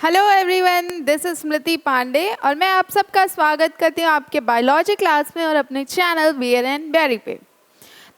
Hello everyone, this is स्मृति पांडे और मैं आप सबका स्वागत करती हूँ आपके बायोलॉजी क्लास में और अपने चैनल बियर एंड बेरी पे।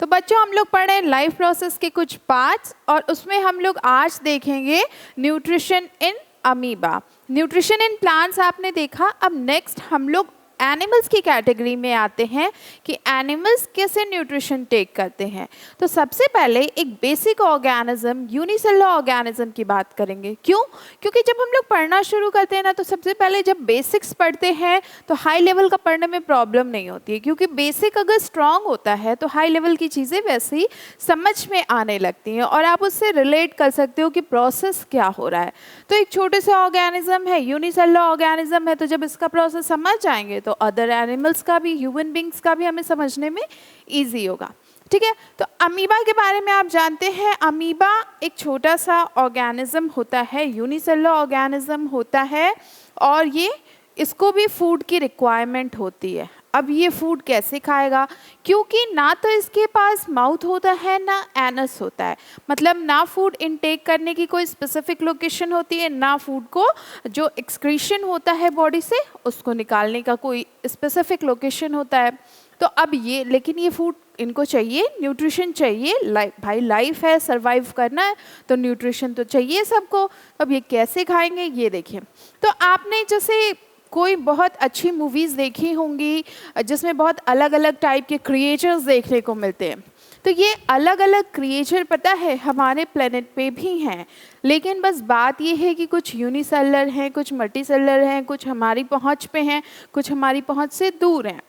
तो बच्चों, हम लोग पढ़ रहे हैं लाइफ प्रोसेस के कुछ पार्ट्स और उसमें हम लोग आज देखेंगे nutrition in amoeba. Nutrition in plants आपने देखा। अब नेक्स्ट हम लोग एनिमल्स की कैटेगरी में आते हैं कि एनिमल्स कैसे न्यूट्रिशन टेक करते हैं। तो सबसे पहले एक बेसिक ऑर्गेनिज्म, यूनिसेलुलर ऑर्गेनिज्म की बात करेंगे। क्यों? क्योंकि जब हम लोग पढ़ना शुरू करते हैं ना, तो सबसे पहले जब बेसिक्स पढ़ते हैं तो हाई लेवल का पढ़ने में प्रॉब्लम नहीं होती है, क्योंकि बेसिक अगर स्ट्रांग होता है तो हाई लेवल की चीज़ें वैसे ही समझ में आने लगती हैं और आप उससे रिलेट कर सकते हो कि प्रोसेस क्या हो रहा है। तो एक छोटे से ऑर्गेनिज्म है, यूनिसेलुलर ऑर्गेनिज्म है, तो जब इसका प्रोसेस समझ जाएंगे तो अदर एनिमल्स का भी, ह्यूमन बींग्स का भी हमें समझने में ईजी होगा। ठीक है, तो अमीबा के बारे में आप जानते हैं। अमीबा एक छोटा सा ऑर्गेनिज्म होता है, यूनिसेलुलर ऑर्गेनिज्म होता है और ये इसको भी फूड की रिक्वायरमेंट होती है। अब ये फूड कैसे खाएगा? क्योंकि ना तो इसके पास माउथ होता है ना एनस होता है, मतलब ना फूड इनटेक करने की कोई स्पेसिफिक लोकेशन होती है, ना फूड को जो एक्सक्रीशन होता है बॉडी से उसको निकालने का कोई स्पेसिफिक लोकेशन होता है। तो अब ये, लेकिन ये फूड इनको चाहिए, न्यूट्रिशन चाहिए। भाई लाइफ है, सरवाइव करना है तो न्यूट्रिशन तो चाहिए सबको। अब ये कैसे खाएंगे ये देखिए। तो आपने जैसे कोई बहुत अच्छी मूवीज़ देखी होंगी जिसमें बहुत अलग अलग टाइप के क्रिएचर्स देखने को मिलते हैं। तो ये अलग अलग क्रिएचर पता है हमारे प्लेनेट पे भी हैं, लेकिन बस बात ये है कि कुछ यूनिसेलुलर हैं, कुछ मल्टीसेलुलर हैं, कुछ हमारी पहुंच पे हैं, कुछ हमारी पहुंच से दूर हैं।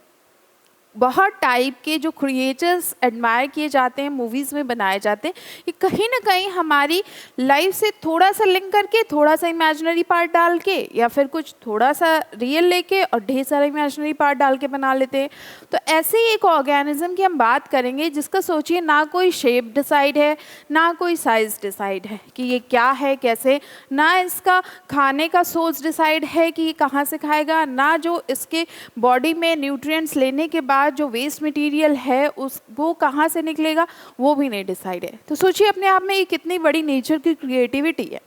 बहुत टाइप के जो क्रिएचर्स एडमायर किए जाते हैं, मूवीज़ में बनाए जाते हैं, ये कहीं ना कहीं हमारी लाइफ से थोड़ा सा लिंक करके, थोड़ा सा इमेजिनरी पार्ट डाल के या फिर कुछ थोड़ा सा रियल लेके और ढेर सारा इमेजिनरी पार्ट डाल के बना लेते हैं। तो ऐसे ही एक ऑर्गेनिज्म की हम बात करेंगे जिसका सोचिए ना कोई शेप डिसाइड है, ना कोई साइज़ डिसाइड है कि ये क्या है कैसे, ना इसका खाने का सोर्स डिसाइड है कि ये कहाँ से खाएगा, ना जो इसके बॉडी में न्यूट्रिएंट्स लेने के बाद जो वेस्ट मटेरियल है उस वो कहाँ से निकलेगा वो भी नहीं डिसाइड है। तो सोचिए अपने आप में ये कितनी बड़ी नेचर की क्रिएटिविटी है।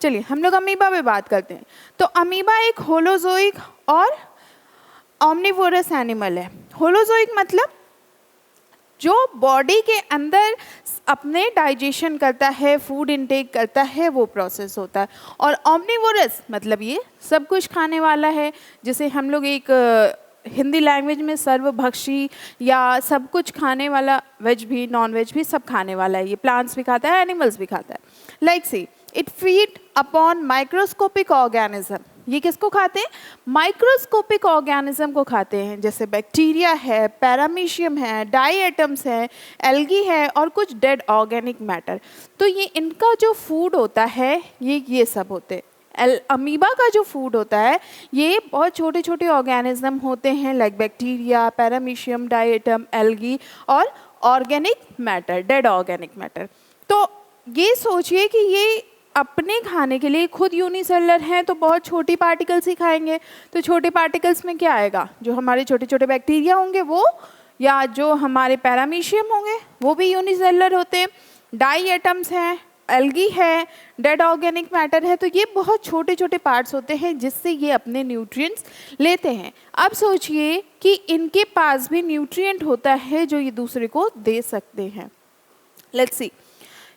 चलिए हम लोग अमीबा पे बात करते हैं। तो अमीबा एक होलोजोइक और ओमनिवोरस एनिमल है। होलोजोइक मतलब जो बॉडी के अंदर अपने डाइजेशन करता है, फूड इनटेक करता है, वो प्रोसेस होता है। और ओमनिवोरस मतलब ये सब कुछ खाने वाला है, जिसे हम लोग एक हिंदी लैंग्वेज में सर्वभक्षी या सब कुछ खाने वाला, वेज भी नॉन वेज भी सब खाने वाला है। ये प्लांट्स भी खाता है, एनिमल्स भी खाता है। Like see it feed upon microscopic organism. ये किसको खाते हैं? माइक्रोस्कोपिक ऑर्गेनिज्म को खाते हैं, जैसे बैक्टीरिया है, पैरामीशियम है, डाई एटम्स है, एल्गी है और कुछ डेड ऑर्गेनिक मैटर। तो ये इनका जो फूड होता है ये सब होते हैं। अमीबा का जो फूड होता है ये बहुत छोटे छोटे ऑर्गेनिज्म होते हैं, like bacteria, paramecium, diatom, algae और organic matter, dead organic matter. तो ये सोचिए कि ये अपने खाने के लिए खुद यूनिसेलुलर हैं तो बहुत छोटी पार्टिकल्स ही खाएंगे। तो छोटे पार्टिकल्स में क्या आएगा? जो हमारे छोटे छोटे बैक्टीरिया होंगे वो, या जो हमारे पैरामीशियम होंगे वो भी यूनिसेलुलर होते हैं, डाई एटम्स हैं, एल्गी है, डेड ऑर्गेनिक मैटर है। तो ये बहुत छोटे छोटे पार्ट्स होते हैं जिससे ये अपने न्यूट्रिएंट्स लेते हैं। अब सोचिए कि इनके पास भी न्यूट्रिएंट होता है जो ये दूसरे को दे सकते हैं। लेट्स सी,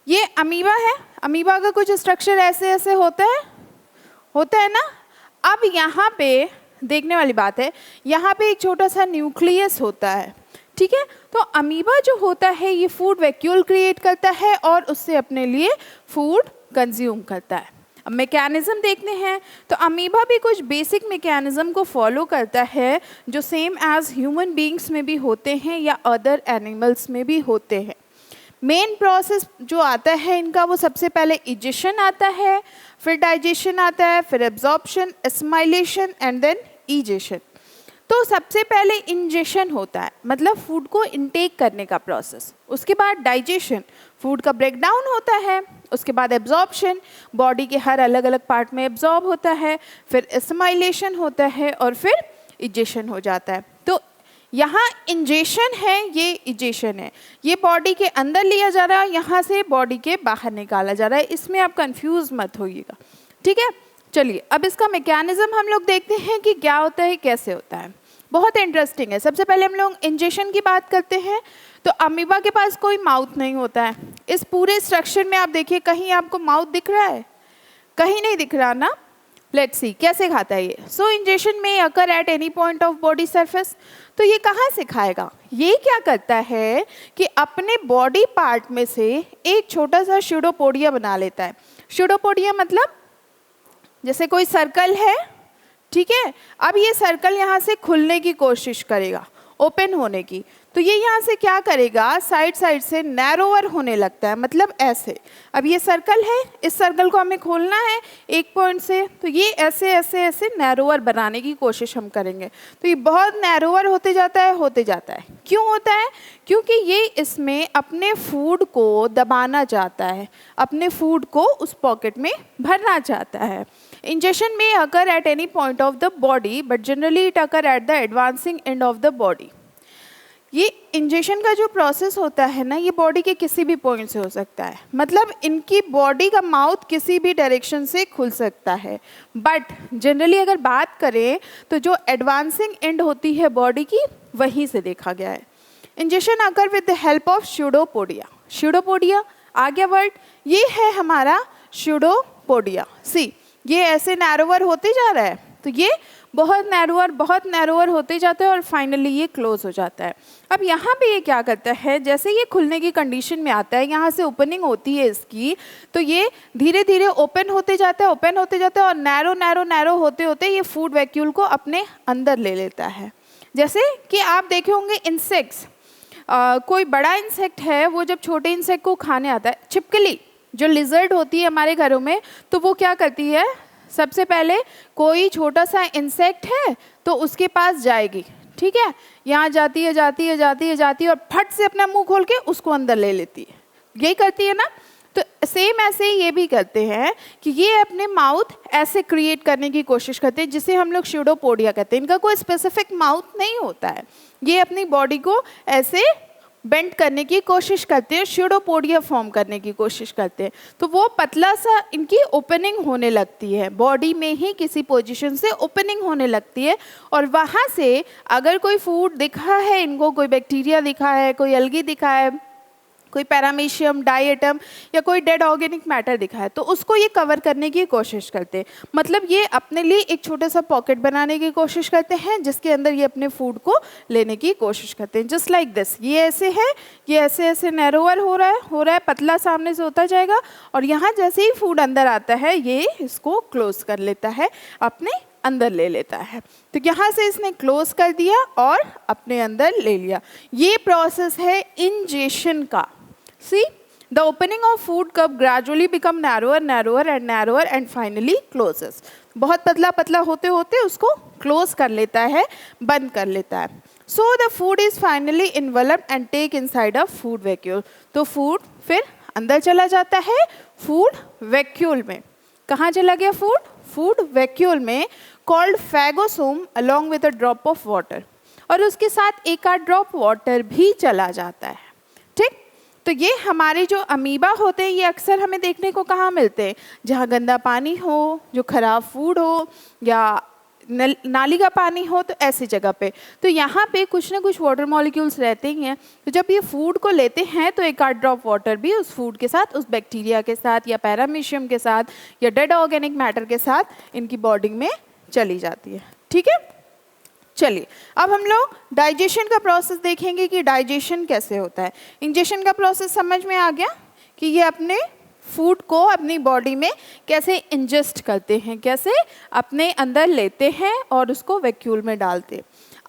ये अमीबा है। अमीबा का कुछ स्ट्रक्चर ऐसे ऐसे होता है ना। अब यहाँ पे देखने वाली बात है, यहाँ पे एक छोटा सा न्यूक्लियस होता है। ठीक है, तो अमीबा जो होता है ये फूड वैक्यूल क्रिएट करता है और उससे अपने लिए फूड कंज्यूम करता है। अब मैकेनिज्म देखते हैं। तो अमीबा भी कुछ बेसिक मैकेनिज्म को फॉलो करता है जो सेम एज ह्यूमन बींग्स में भी होते हैं या अदर एनिमल्स में भी होते हैं। मेन प्रोसेस जो आता है इनका, वो सबसे पहले इजेशन आता है, फिर डाइजेशन आता है, फिर एब्जॉर्प्शन, एस्माइलेशन एंड देन इजेशन। तो सबसे पहले इंजेशन होता है, मतलब फूड को इनटेक करने का प्रोसेस। उसके बाद डाइजेशन, फूड का ब्रेकडाउन होता है। उसके बाद एब्जॉर्प्शन, बॉडी के हर अलग अलग पार्ट में एब्जॉर्ब होता है। फिर एस्माइलेशन होता है और फिर इजेशन हो जाता है। तो यहाँ इंजेशन है, ये इजेशन है। ये बॉडी के अंदर लिया जा रहा है, यहाँ से बॉडी के बाहर निकाला जा रहा है। इसमें आप कंफ्यूज मत होइएगा, ठीक है। चलिए अब इसका मैकेनिज्म हम लोग देखते हैं कि क्या होता है, कैसे होता है। बहुत इंटरेस्टिंग है। सबसे पहले हम लोग इंजेक्शन की बात करते हैं। तो अमीबा के पास कोई माउथ नहीं होता है। इस पूरे स्ट्रक्चर में आप देखिए, कहीं आपको माउथ दिख रहा है? कहीं नहीं दिख रहा ना। लेट्स सी कैसे खाता है ये। सो इंजेक्शन में occur at any point of body surface. तो ये कहाँ से खाएगा? ये क्या करता है कि अपने बॉडी पार्ट में से एक छोटा सा स्यूडोपोडिया बना लेता है। स्यूडोपोडिया मतलब जैसे कोई सर्कल है, ठीक है। अब ये सर्कल यहाँ से खुलने की कोशिश करेगा, ओपन होने की। तो ये यहाँ से क्या करेगा, साइड साइड से नैरोवर होने लगता है, मतलब ऐसे। अब ये सर्कल है, इस सर्कल को हमें खोलना है एक पॉइंट से, तो ये ऐसे ऐसे ऐसे नैरोवर बनाने की कोशिश हम करेंगे। तो ये बहुत नैरोवर होते जाता है, होते जाता है। क्यों होता है? क्योंकि ये इसमें अपने फूड को दबाना चाहता है, अपने फूड को उस पॉकेट में भरना चाहता है। इंजेक्शन में occur at any point of the body but generally it occur at the advancing end of the body. ये इंजेक्शन का जो प्रोसेस होता है ना, ये बॉडी के किसी भी पॉइंट से हो सकता है। मतलब इनकी बॉडी का माउथ किसी भी डायरेक्शन से खुल सकता है, बट जनरली अगर बात करें तो जो एडवांसिंग एंड होती है बॉडी की, वहीं से देखा गया है। Injection occur with the help of pseudopodia. Pseudopodia आ गया वर्ड, ये है हमारा स्यूडोपोडिया। सी ये ऐसे नैरोवर होते जा रहा है, तो ये बहुत नैरोवर होते जाता है और फाइनली ये क्लोज हो जाता है। अब यहाँ पे ये क्या करता है, जैसे ये खुलने की कंडीशन में आता है, यहाँ से ओपनिंग होती है इसकी, तो ये धीरे धीरे ओपन होते जाता है, ओपन होते जाता है और नैरो नैरो नैरो होते होते ये फूड वैक्यूल को अपने अंदर ले लेता है। जैसे कि आप देखे होंगे इंसेक्ट्स, कोई बड़ा इंसेक्ट है, वो जब छोटे इंसेक्ट को खाने आता है, छिपकली जो लिजर्ड होती है हमारे घरों में, तो वो क्या करती है, सबसे पहले कोई छोटा सा इंसेक्ट है तो उसके पास जाएगी, ठीक है, यहाँ जाती है जाती है जाती है जाती है और फट से अपना मुंह खोल के उसको अंदर ले लेती है। यही करती है ना। तो सेम ऐसे ही ये भी करते हैं कि ये अपने माउथ ऐसे क्रिएट करने की कोशिश करते हैं, जिसे हम लोग स्यूडोपोडिया कहते हैं। इनका कोई स्पेसिफिक माउथ नहीं होता है, ये अपनी बॉडी को ऐसे बेंड करने की कोशिश करते हैं, स्यूडोपोडिया फॉर्म करने की कोशिश करते हैं। तो वो पतला सा इनकी ओपनिंग होने लगती है, बॉडी में ही किसी पोजीशन से ओपनिंग होने लगती है और वहाँ से अगर कोई फूड दिखा है इनको, कोई बैक्टीरिया दिखा है, कोई एल्गी दिखा है, कोई पैरामीशियम, डाइएटम या कोई डेड ऑर्गेनिक मैटर दिखा है, तो उसको ये कवर करने की कोशिश करते हैं। मतलब ये अपने लिए एक छोटा सा पॉकेट बनाने की कोशिश करते हैं, जिसके अंदर ये अपने फूड को लेने की कोशिश करते हैं। जस्ट लाइक दिस, ये ऐसे है, ये ऐसे ऐसे नैरोवर हो रहा है, पतला सामने से होता जाएगा और यहाँ जैसे ही फूड अंदर आता है, ये इसको क्लोज कर लेता है, अपने अंदर ले लेता है। तो यहाँ से इसने क्लोज कर दिया और अपने अंदर ले लिया। ये प्रोसेस है इंजेक्शन का। See, the opening of food cup gradually become narrower, narrower and narrower and finally closes. बहुत पतला पतला होते होते उसको क्लोज कर लेता है, बंद कर लेता है। So the food is finally enveloped and take inside a food vacuole. तो फूड फिर अंदर चला जाता है फूड वैक्यूल में। कहाँ चला गया फूड? फूड वैक्यूल में, called phagosome along with a drop of water. और उसके साथ एक आध ड्रॉप वाटर भी चला जाता है। ठीक, तो ये हमारे जो अमीबा होते हैं, ये अक्सर हमें देखने को कहाँ मिलते हैं? जहाँ गंदा पानी हो, जो खराब फूड हो या नाली का पानी हो, तो ऐसी जगह पे। तो यहाँ पे कुछ ना कुछ वाटर मॉलिक्यूल्स रहते ही हैं। तो जब ये फूड को लेते हैं तो एक आध ड्रॉप वाटर भी उस फूड के साथ, उस बैक्टीरिया के साथ या पैरामीशियम के साथ या डेड ऑर्गेनिक मैटर के साथ इनकी बॉडी में चली जाती है। ठीक है, चलिए अब हम लोग डाइजेशन का प्रोसेस देखेंगे कि डाइजेशन कैसे होता है। इंजेक्शन का प्रोसेस समझ में आ गया कि ये अपने फूड को अपनी बॉडी में कैसे इंजेस्ट करते हैं, कैसे अपने अंदर लेते हैं और उसको वैक्यूल में डालते हैं।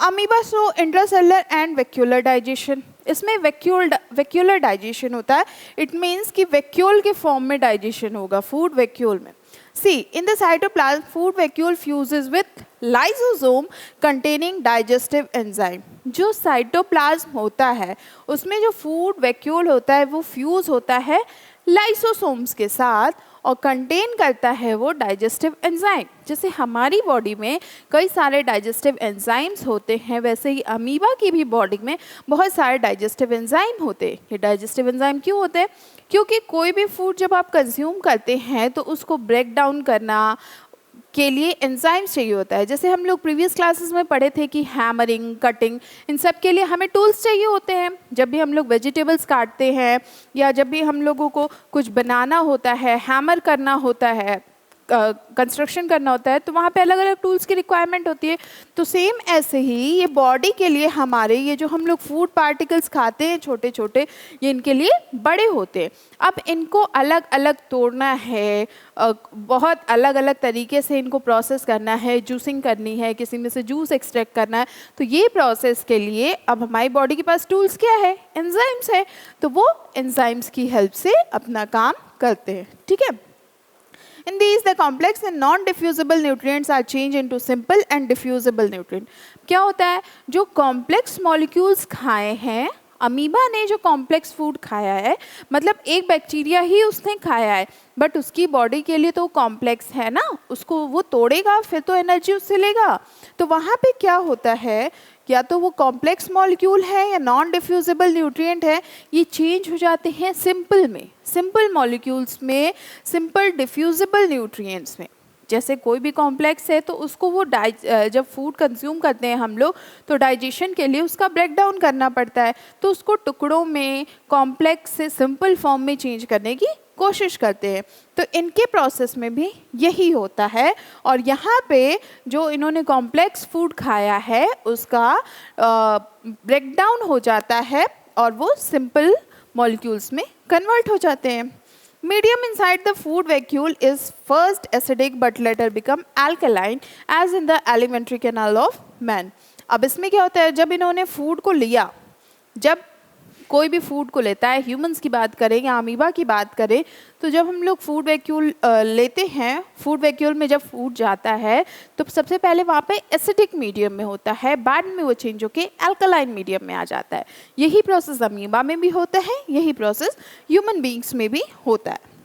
Amoeba show intracellular and vacuolar digestion. इसमें वैक्यूलर डाइजेशन होता है। इट मीन्स कि वैक्यूल के फॉर्म में डाइजेशन होगा, फूड वैक्यूल में। See, in the cytoplasm, food vacuole fuses with lysosome containing digestive enzyme. जो साइटोप्लाज्म होता है उसमें जो फूड वैक्यूल होता है वो फ्यूज होता है लाइसोसोम्स के साथ और कंटेन करता है वो डाइजेस्टिव एंजाइम। जैसे हमारी बॉडी में कई सारे डाइजेस्टिव एंजाइम्स होते हैं, वैसे ही अमीबा की भी बॉडी में बहुत सारे डाइजेस्टिव एंजाइम होते हैं। ये डाइजेस्टिव एंजाइम क्यों होते हैं? क्योंकि कोई भी फूड जब आप कंज्यूम करते हैं तो उसको ब्रेक डाउन करना, के लिए एंजाइम्स चाहिए होता है। जैसे हम लोग प्रीवियस क्लासेस में पढ़े थे कि हैमरिंग, कटिंग, इन सब के लिए हमें टूल्स चाहिए होते हैं। जब भी हम लोग वेजिटेबल्स काटते हैं या जब भी हम लोगों को कुछ बनाना होता है, हैमर करना होता है, कंस्ट्रक्शन करना होता है, तो वहाँ पे अलग अलग टूल्स की रिक्वायरमेंट होती है। तो सेम ऐसे ही ये बॉडी के लिए हमारे ये जो हम लोग फूड पार्टिकल्स खाते हैं छोटे छोटे, ये इनके लिए बड़े होते हैं। अब इनको अलग अलग तोड़ना है, बहुत अलग अलग तरीके से इनको प्रोसेस करना है, जूसिंग करनी है, किसी में से जूस एक्सट्रैक्ट करना है। तो ये प्रोसेस के लिए अब हमारी बॉडी के पास टूल्स क्या है? एंजाइम्स है। तो वो एंजाइम्स की हेल्प से अपना काम करते हैं। ठीक है। In these, the complex and non-diffusible nutrients are changed into simple and diffusible nutrient. क्या होता है? जो कॉम्प्लेक्स मॉलिक्यूल्स खाए हैं, अमीबा ने जो कॉम्प्लेक्स फूड खाया है, मतलब एक बैक्टीरिया ही उसने खाया है, बट उसकी बॉडी के लिए तो कॉम्प्लेक्स है ना, उसको वो तोड़ेगा फिर तो एनर्जी उससे लेगा। तो वहाँ पे क्या होता है, या तो वो कॉम्प्लेक्स मॉलिक्यूल है या नॉन डिफ्यूजिबल न्यूट्रिएंट है, ये चेंज हो जाते हैं सिंपल में, सिंपल मॉलिक्यूल्स में, सिंपल डिफ्यूजिबल न्यूट्रिएंट्स में। जैसे कोई भी कॉम्प्लेक्स है तो उसको वो जब फूड कंज्यूम करते हैं हम लोग तो डाइजेशन के लिए उसका ब्रेक डाउन करना पड़ता है, तो उसको टुकड़ों में कॉम्प्लेक्स से सिंपल फॉर्म में चेंज करने की कोशिश करते हैं। तो इनके प्रोसेस में भी यही होता है। और यहाँ पे जो इन्होंने कॉम्प्लेक्स फूड खाया है उसका ब्रेक डाउन हो जाता है और वो सिंपल मॉलिक्यूल्स में कन्वर्ट हो जाते हैं। Medium inside the food vacuole is first acidic but later become alkaline as in the alimentary canal of man. अब इसमें क्या होता है, जब इन्होंने फूड को लिया, जब कोई भी फूड को लेता है, ह्यूमंस की बात करें या अमीबा की बात करें, तो जब हम लोग फूड वैक्यूल लेते हैं, फूड वैक्यूल में जब फूड जाता है तो सबसे पहले वहाँ पे एसिडिक मीडियम में होता है, बाद में वो चेंज होके अल्कलाइन मीडियम में आ जाता है। यही प्रोसेस अमीबा में भी होता है, यही प्रोसेस ह्यूमन बीइंग्स में भी होता है।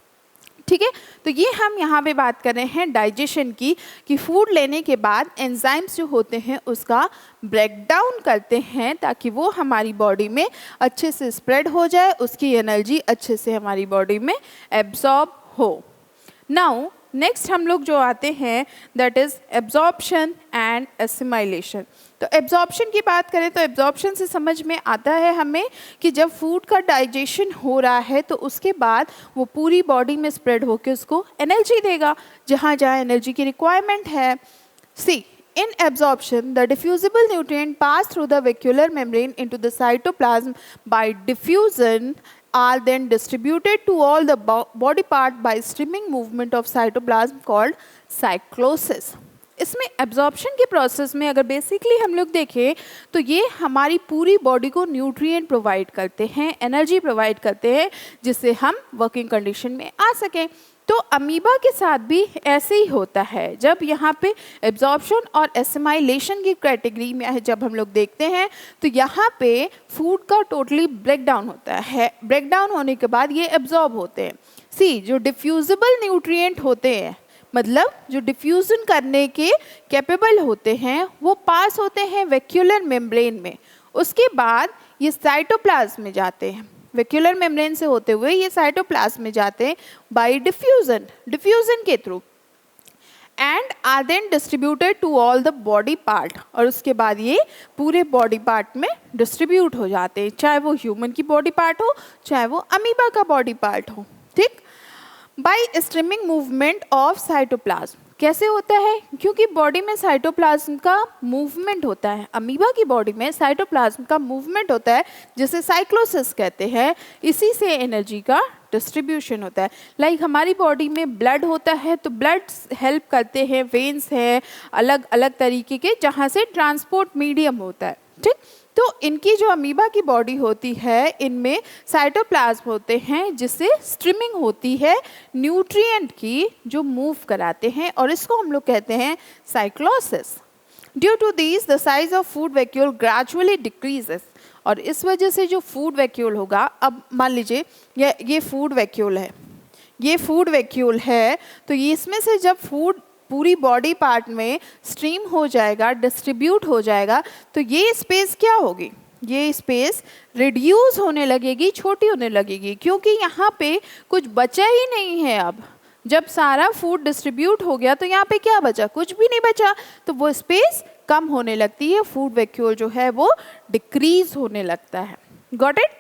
ठीक है। तो ये हम यहाँ पे बात कर रहे हैं डाइजेशन की, कि फूड लेने के बाद एंजाइम्स जो होते हैं उसका ब्रेक डाउन करते हैं ताकि वो हमारी बॉडी में अच्छे से स्प्रेड हो जाए, उसकी एनर्जी अच्छे से हमारी बॉडी में एब्जॉर्ब हो। नाउ नेक्स्ट हम लोग जो आते हैं दैट इज़ एब्जॉर्प्शन एंड एसिमाइलेशन। तो एब्जॉर्प्शन की बात करें तो एब्जॉर्प्शन से समझ में आता है हमें कि जब फूड का डाइजेशन हो रहा है तो उसके बाद वो पूरी बॉडी में स्प्रेड होकर उसको एनर्जी देगा, जहाँ जहाँ एनर्जी की रिक्वायरमेंट है। सी, in absorption, the diffusible nutrient pass through the vacuolar membrane into the cytoplasm by diffusion are then distributed to all the body part by streaming movement of cytoplasm called cyclosis. इसमें absorption के process में अगर basically हम लोग देखें तो ये हमारी पूरी बॉडी को न्यूट्रिएंट प्रोवाइड करते हैं, एनर्जी प्रोवाइड करते हैं, जिससे हम वर्किंग कंडीशन में आ सकें। तो अमीबा के साथ भी ऐसे ही होता है। जब यहाँ पे एब्जॉर्प्शन और एसिमाइलेशन की कैटेगरी में जब हम लोग देखते हैं तो यहाँ पे फूड का टोटली ब्रेक डाउन होता है। ब्रेक डाउन होने के बाद ये एब्जॉर्ब होते हैं। सी, जो डिफ्यूजिबल न्यूट्रिएंट होते हैं, मतलब जो डिफ्यूजन करने के कैपेबल होते हैं, वो पास होते हैं वैक्यूलर मेम्ब्रेन में। उसके बाद ये साइटोप्लाज्म में जाते हैं, वैक्यूलर मेम्ब्रेन से होते हुए ये साइटोप्लाज्म में जाते हैं बाय डिफ्यूजन, डिफ्यूजन के through, and are then distributed to all the body part. और उसके बाद ये पूरे बॉडी पार्ट में डिस्ट्रीब्यूट हो जाते हैं, चाहे वो ह्यूमन की बॉडी पार्ट हो, चाहे वो अमीबा का बॉडी पार्ट हो। ठीक। By streaming movement of cytoplasm. कैसे होता है? क्योंकि बॉडी में साइटोप्लाज्म का मूवमेंट होता है, अमीबा की बॉडी में साइटोप्लाज्म का मूवमेंट होता है जिसे साइक्लोसिस कहते हैं। इसी से एनर्जी का डिस्ट्रीब्यूशन होता है। लाइक हमारी बॉडी में ब्लड होता है तो ब्लड हेल्प करते हैं, वेन्स हैं अलग अलग तरीके के, जहाँ से ट्रांसपोर्ट मीडियम होता है। ठीक। तो इनकी जो अमीबा की बॉडी होती है, इनमें साइटोप्लाज्म होते हैं जिससे स्ट्रीमिंग होती है न्यूट्रिएंट की, जो मूव कराते हैं, और इसको हम लोग कहते हैं cyclosis. Due to this the size of food vacuole gradually decreases. और इस वजह से जो फूड वैक्यूल होगा, अब मान लीजिए ये फूड वैक्यूल है, ये फूड वैक्यूल है, तो ये इसमें से जब फूड पूरी बॉडी पार्ट में स्ट्रीम हो जाएगा, डिस्ट्रीब्यूट हो जाएगा, तो ये स्पेस क्या होगी? ये स्पेस रिड्यूस होने लगेगी, छोटी होने लगेगी, क्योंकि यहाँ पे कुछ बचा ही नहीं है अब। जब सारा फूड डिस्ट्रीब्यूट हो गया तो यहाँ पे क्या बचा, कुछ भी नहीं बचा, तो वो स्पेस कम होने लगती है, फूड वैक्यूल जो है वो डिक्रीज होने लगता है। Got it?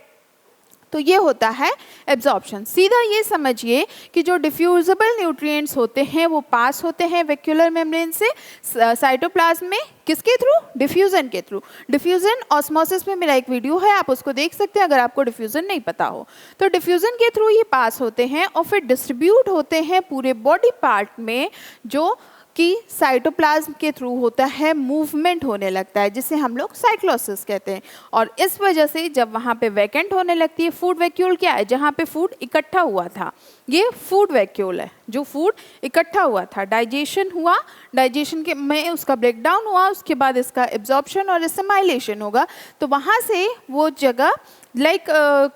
तो ये होता है एब्जॉर्प्शन। सीधा ये समझिए कि जो डिफ्यूजिबल न्यूट्रिएंट्स होते हैं वो पास होते हैं वैक्यूलर मेम्ब्रेन से साइटोप्लाज्म में, किसके थ्रू, डिफ्यूजन के थ्रू। डिफ्यूजन ऑस्मोसिस में मेरा एक वीडियो है, आप उसको देख सकते हैं अगर आपको डिफ्यूजन नहीं पता हो। तो डिफ्यूजन के थ्रू ये पास होते हैं और फिर डिस्ट्रीब्यूट होते हैं पूरे बॉडी पार्ट में, जो कि साइटोप्लाज्म के थ्रू होता है, मूवमेंट होने लगता है, जिसे हम लोग साइक्लोसिस कहते हैं। और इस वजह से जब वहाँ पे वैकेंट होने लगती है, फूड वैक्यूल क्या है, जहाँ पे फूड इकट्ठा हुआ था, ये फूड वैक्यूल है, जो फूड इकट्ठा हुआ था, डाइजेशन हुआ, डाइजेशन के में उसका ब्रेकडाउन हुआ, उसके बाद इसका एब्जॉर्प्शन और एसिमाइलेशन होगा। तो वहाँ से वो जगह लाइक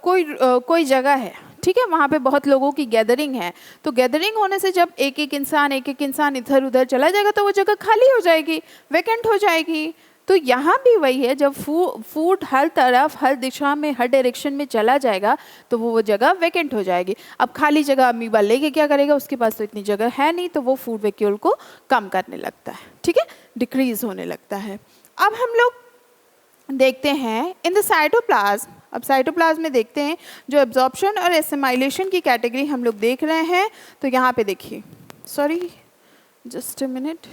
कोई जगह है, ठीक है, वहाँ पे बहुत लोगों की गैदरिंग है, तो गैदरिंग होने से जब एक एक इंसान इधर उधर चला जाएगा तो वो जगह खाली हो जाएगी, वैकेंट हो जाएगी। तो यहाँ भी वही है, जब फूड हर तरफ, हर दिशा में, हर डायरेक्शन में चला जाएगा तो वो जगह वैकेंट हो जाएगी। अब खाली जगह अमीबा लेके क्या करेगा, उसके पास तो इतनी जगह है नहीं, तो वो फूड वैक्यूल को कम करने लगता है, ठीक है, डिक्रीज होने लगता है। अब हम लोग देखते हैं इन द साइटोप्लाज्म। अब साइटोप्लाज्म में देखते हैं जो एब्जॉर्प्शन और एसिमाइलेशन की कैटेगरी हम लोग देख रहे हैं। तो यहाँ पे देखिए, sorry just a minute,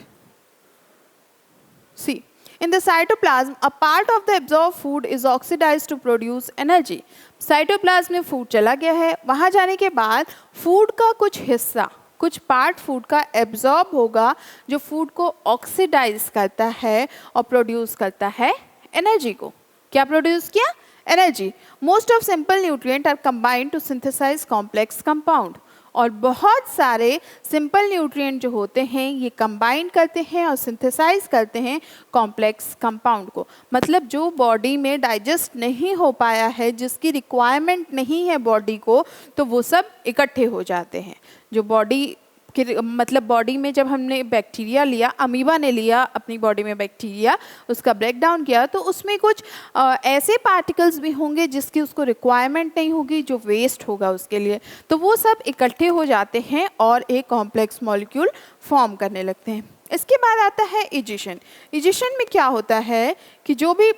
see in the cytoplasm a part of the absorb food is oxidised to produce energy. Cytoplasm में फूड चला गया है, वहाँ जाने के बाद फूड का कुछ हिस्सा, कुछ पार्ट फूड का एब्जॉर्ब होगा, जो फूड को ऑक्सीडाइज करता है और प्रोड्यूस करता है एनर्जी को। क्या प्रोड्यूस किया, energy. Most of simple nutrient are combined to synthesise complex compound. और बहुत सारे सिंपल न्यूट्रिएंट जो होते हैं ये कंबाइन करते हैं और सिंथेसाइज करते हैं कॉम्प्लेक्स कंपाउंड को। मतलब जो बॉडी में डाइजेस्ट नहीं हो पाया है, जिसकी रिक्वायरमेंट नहीं है बॉडी को, तो वो सब इकट्ठे हो जाते हैं। जो बॉडी कि मतलब बॉडी में जब हमने बैक्टीरिया लिया, अमीबा ने लिया अपनी बॉडी में बैक्टीरिया, उसका ब्रेक डाउन किया, तो उसमें कुछ ऐसे पार्टिकल्स भी होंगे जिसकी उसको रिक्वायरमेंट नहीं होगी, जो वेस्ट होगा उसके लिए, तो वो सब इकट्ठे हो जाते हैं और एक कॉम्प्लेक्स मॉलिक्यूल फॉर्म करने लगते हैं। इसके बाद आता है इजेशन। इजेशन में क्या होता है कि जो भी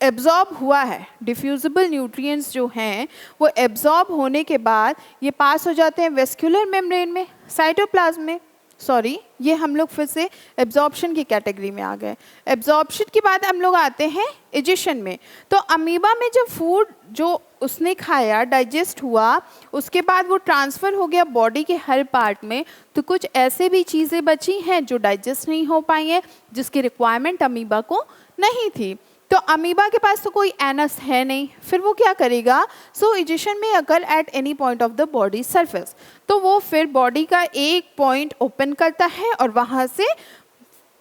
एब्जॉर्ब हुआ है, डिफ्यूजिबल न्यूट्रिएंट्स जो हैं वो एब्जॉर्ब होने के बाद ये पास हो जाते हैं वेस्कुलर मेम्ब्रेन में, साइटोप्लाज्म में। सॉरी, ये हम लोग फिर से एब्जॉर्प्शन की कैटेगरी में आ गए। एब्जॉर्प्शन के बाद हम लोग आते हैं इजेशन में। तो अमीबा में जब फूड जो उसने खाया डाइजेस्ट हुआ, उसके बाद वो ट्रांसफ़र हो गया बॉडी के हर पार्ट में, तो कुछ ऐसे भी चीज़ें बची हैं जो डाइजेस्ट नहीं हो पाई हैं, जिसकी रिक्वायरमेंट अमीबा को नहीं थी। तो अमीबा के पास तो कोई एनस है नहीं, फिर वो क्या करेगा, सो इजेशन में अगर at any point of the body surface, तो वो फिर बॉडी का एक पॉइंट ओपन करता है और वहाँ से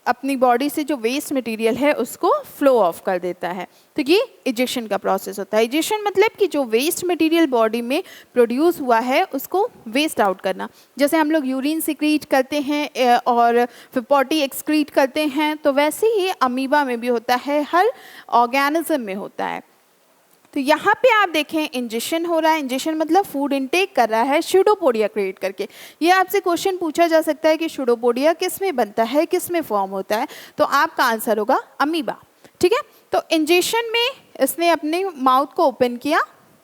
अपनी बॉडी से जो वेस्ट मटेरियल है उसको फ्लो ऑफ कर देता है। तो ये इजेशन का प्रोसेस होता है। इजेशन मतलब कि जो वेस्ट मटेरियल बॉडी में प्रोड्यूस हुआ है उसको वेस्ट आउट करना। जैसे हम लोग यूरिन सिक्रीट करते हैं और फिर पॉटी एक्सक्रीट करते हैं, तो वैसे ही अमीबा में भी होता है, हर ऑर्गेनिज्म में होता है। तो यहाँ पे आप देखें इंजेक्शन हो रहा है। इंजेक्शन मतलब फूड इनटेक कर रहा है स्यूडोपोडिया क्रिएट करके। ये आपसे क्वेश्चन पूछा जा सकता है कि स्यूडोपोडिया किस में बनता है, किस में फॉर्म होता है, तो आपका आंसर होगा अमीबा। ठीक है, तो इंजेक्शन में इसने अपने माउथ को ओपन किया,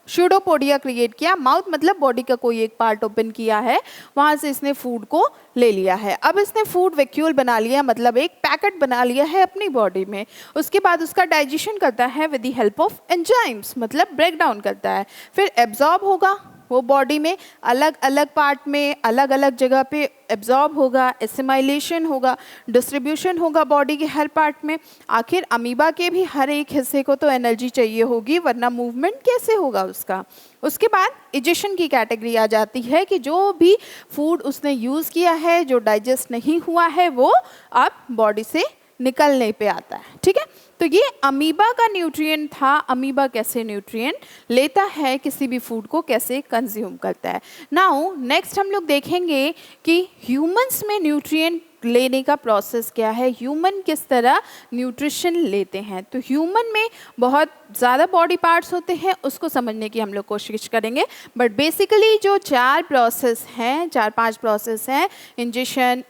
स्यूडोपोडिया क्रिएट किया। माउथ मतलब बॉडी का कोई एक पार्ट ओपन किया है, वहाँ से इसने फूड को ले लिया है। अब इसने फूड वैक्यूल बना लिया, मतलब एक पैकेट बना लिया है अपनी बॉडी में। उसके बाद उसका डाइजेशन करता है with the help of enzymes, मतलब ब्रेक डाउन करता है। फिर एब्जॉर्ब होगा, वो बॉडी में अलग अलग पार्ट में अलग अलग जगह पे एब्जॉर्ब होगा, एसिमाइलेशन होगा, डिस्ट्रीब्यूशन होगा बॉडी के हर पार्ट में। आखिर अमीबा के भी हर एक हिस्से को तो एनर्जी चाहिए होगी, वरना मूवमेंट कैसे होगा उसका। उसके बाद इजेशन की कैटेगरी आ जाती है कि जो भी फूड उसने यूज़ किया है, जो डाइजेस्ट नहीं हुआ है, वो अब बॉडी से निकलने पे आता है। ठीक है, तो ये अमीबा का न्यूट्रिएंट था। अमीबा कैसे न्यूट्रिएंट लेता है, किसी भी फूड को कैसे कंज्यूम करता है। नाउ नेक्स्ट हम लोग देखेंगे कि ह्यूमंस में न्यूट्रिएंट लेने का प्रोसेस क्या है, ह्यूमन किस तरह न्यूट्रिशन लेते हैं। तो ह्यूमन में बहुत ज़्यादा बॉडी पार्ट्स होते हैं, उसको समझने की हम लोग कोशिश करेंगे। बट बेसिकली जो 4 प्रोसेस हैं, 4-5 प्रोसेस हैं, इंजेशन,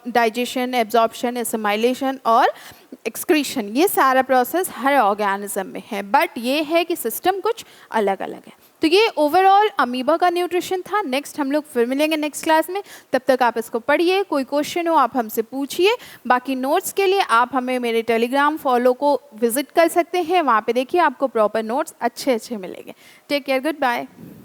डाइजेशन, एब्जॉर्प्शन, एसिमाइलेशन और एक्सक्रीशन, ये सारा प्रोसेस हर ऑर्गेनिज्म में है, बट ये है कि सिस्टम कुछ अलग अलग है। तो ये ओवरऑल अमीबा का न्यूट्रिशन था। नेक्स्ट हम लोग फिर मिलेंगे नेक्स्ट क्लास में, तब तक आप इसको पढ़िए, कोई क्वेश्चन हो आप हमसे पूछिए। बाकी नोट्स के लिए आप हमें मेरे टेलीग्राम फॉलो को विजिट कर सकते हैं, वहाँ पे देखिए आपको प्रॉपर नोट्स अच्छे अच्छे मिलेंगे। Take care, good bye.